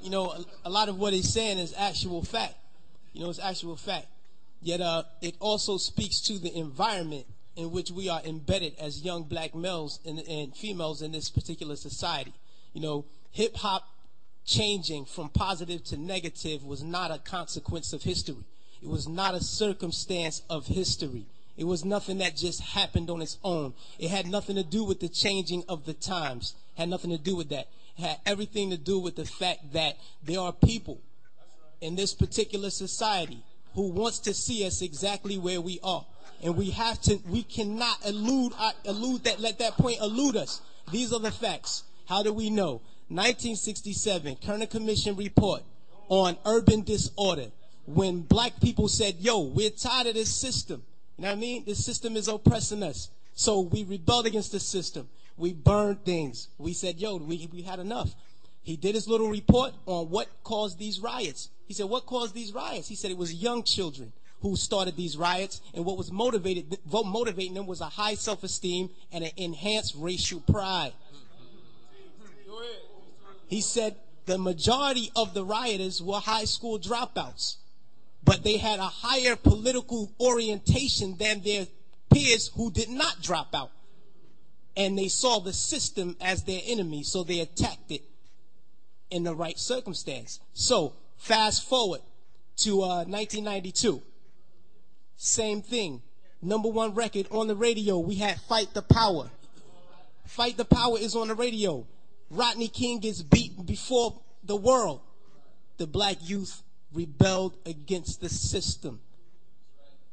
you know, a lot of what he's saying is actual fact. You know, it's actual fact. Yet it also speaks to the environment in which we are embedded as young black males and females in this particular society. You know, hip-hop changing from positive to negative was not a consequence of history. It was not a circumstance of history. It was nothing that just happened on its own. It had nothing to do with the changing of the times. It had nothing to do with that. It had everything to do with the fact that there are people in this particular society who wants to see us exactly where we are. And we cannot let that point elude us. These are the facts. How do we know? 1967, Kerner Commission report on urban disorder. When black people said, yo, we're tired of this system. You know what I mean? This system is oppressing us. So we rebelled against the system. We burned things. We said, yo, we had enough. He did his little report on what caused these riots. He said, what caused these riots? He said it was young children who started these riots, and what was motivating them was a high self-esteem and an enhanced racial pride. He said the majority of the rioters were high school dropouts, but they had a higher political orientation than their peers who did not drop out. And they saw the system as their enemy, so they attacked it in the right circumstance. So fast forward to 1992. Same thing. #1 record on the radio. We had Fight the Power. Fight the Power is on the radio. Rodney King gets beaten before the world. The black youth rebelled against the system.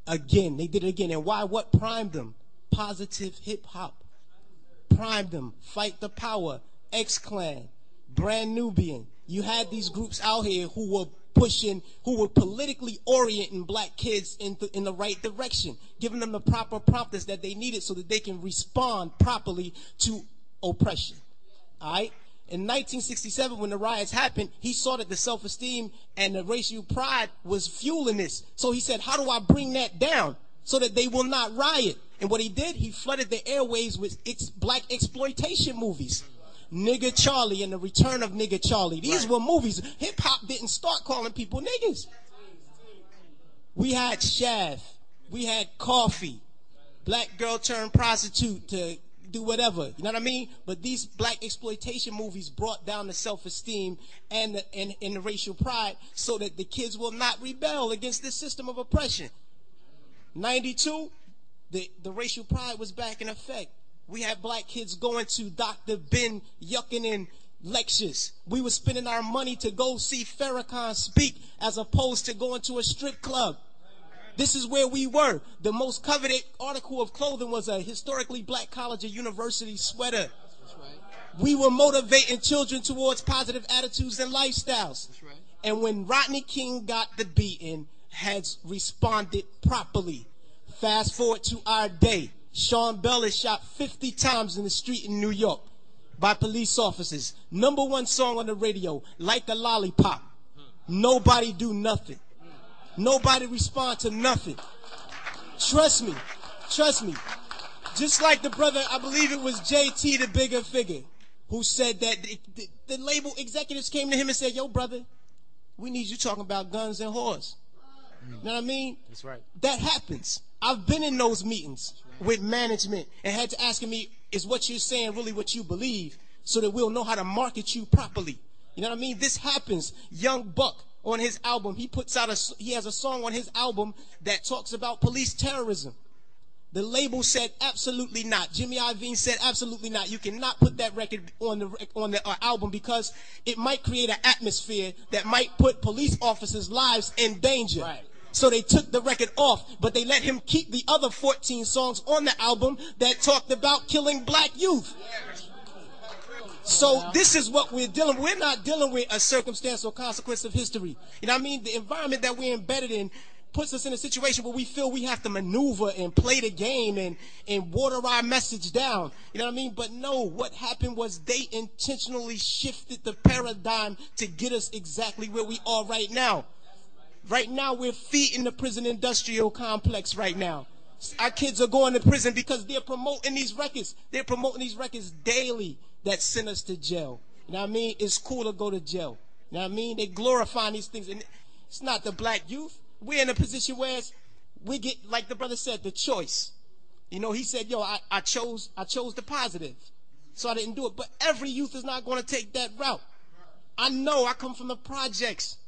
Again, they did it again. And why? What primed them? Positive hip hop. Primed them. Fight the Power. X-Clan. Brand Nubian. You had these groups out here who were politically orienting black kids in the right direction, giving them the proper promptness that they needed so that they can respond properly to oppression. All right? In 1967, when the riots happened, he saw that the self-esteem and the racial pride was fueling this. So he said, how do I bring that down so that they will not riot? And what he did, he flooded the airways with black exploitation movies. Nigga Charlie and the Return of Nigga Charlie. These were movies. Hip-hop didn't start calling people niggas. We had Shaft. We had Coffee. Black girl turned prostitute to do whatever. You know what I mean? But these black exploitation movies brought down the self-esteem and the racial pride so that the kids will not rebel against this system of oppression. 92, the racial pride was back in effect. We had black kids going to Dr. Ben Yuckin lectures. We were spending our money to go see Farrakhan speak as opposed to going to a strip club. This is where we were. The most coveted article of clothing was a historically black college or university sweater. That's right. We were motivating children towards positive attitudes and lifestyles. That's right. And when Rodney King got the beating, heads responded properly. Fast forward to our day. Sean Bell is shot 50 times in the street in New York by police officers. #1 song on the radio, Like a Lollipop. Nobody do nothing. Nobody respond to nothing. Trust me. Trust me. Just like the brother, I believe it was JT, the bigger figure, who said that the label executives came to him and said, yo, brother, we need you talking about guns and whores. You know what I mean? That's right. That happens. I've been in those meetings with management and had to ask me, is what you're saying really what you believe, so that we'll know how to market you properly? You know what I mean? This happens. Young Buck on his album, he has a song on his album that talks about police terrorism. The label said absolutely not. Jimmy Iovine said absolutely not. You cannot put that record on the album because it might create an atmosphere that might put police officers' lives in danger. Right. So they took the record off, but they let him keep the other 14 songs on the album that talked about killing black youth. So this is what we're dealing with. We're not dealing with a circumstance or consequence of history. You know what I mean? The environment that we're embedded in puts us in a situation where we feel we have to maneuver and play the game and water our message down. You know what I mean? But no, what happened was they intentionally shifted the paradigm to get us exactly where we are right now. Right now, we're feeding the prison industrial complex right now. Our kids are going to prison because they're promoting these records. They're promoting these records daily that send us to jail. You know what I mean? It's cool to go to jail. You know what I mean? They glorifying these things. And it's not the black youth. We're in a position where we get, like the brother said, the choice. You know, he said, yo, I chose the positive. So I didn't do it. But every youth is not going to take that route. I know I come from the projects.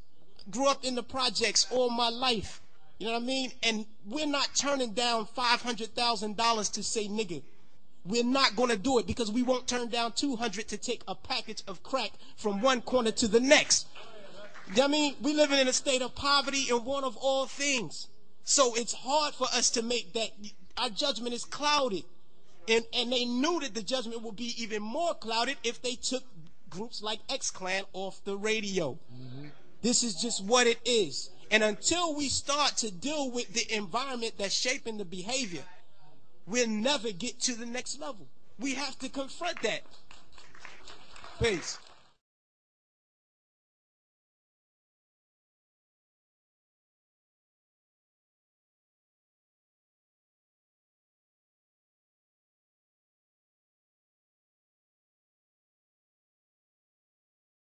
Grew up in the projects all my life. You know what I mean? And we're not turning down $500,000 to say nigga. We're not going to do it because we won't turn down $200 to take a package of crack from one corner to the next. You know what I mean? We living in a state of poverty and want of all things. So it's hard for us to make that. Our judgment is clouded. And they knew that the judgment would be even more clouded if they took groups like X-Clan off the radio. Mm-hmm. This is just what it is. And until we start to deal with the environment that's shaping the behavior, we'll never get to the next level. We have to confront that. Peace.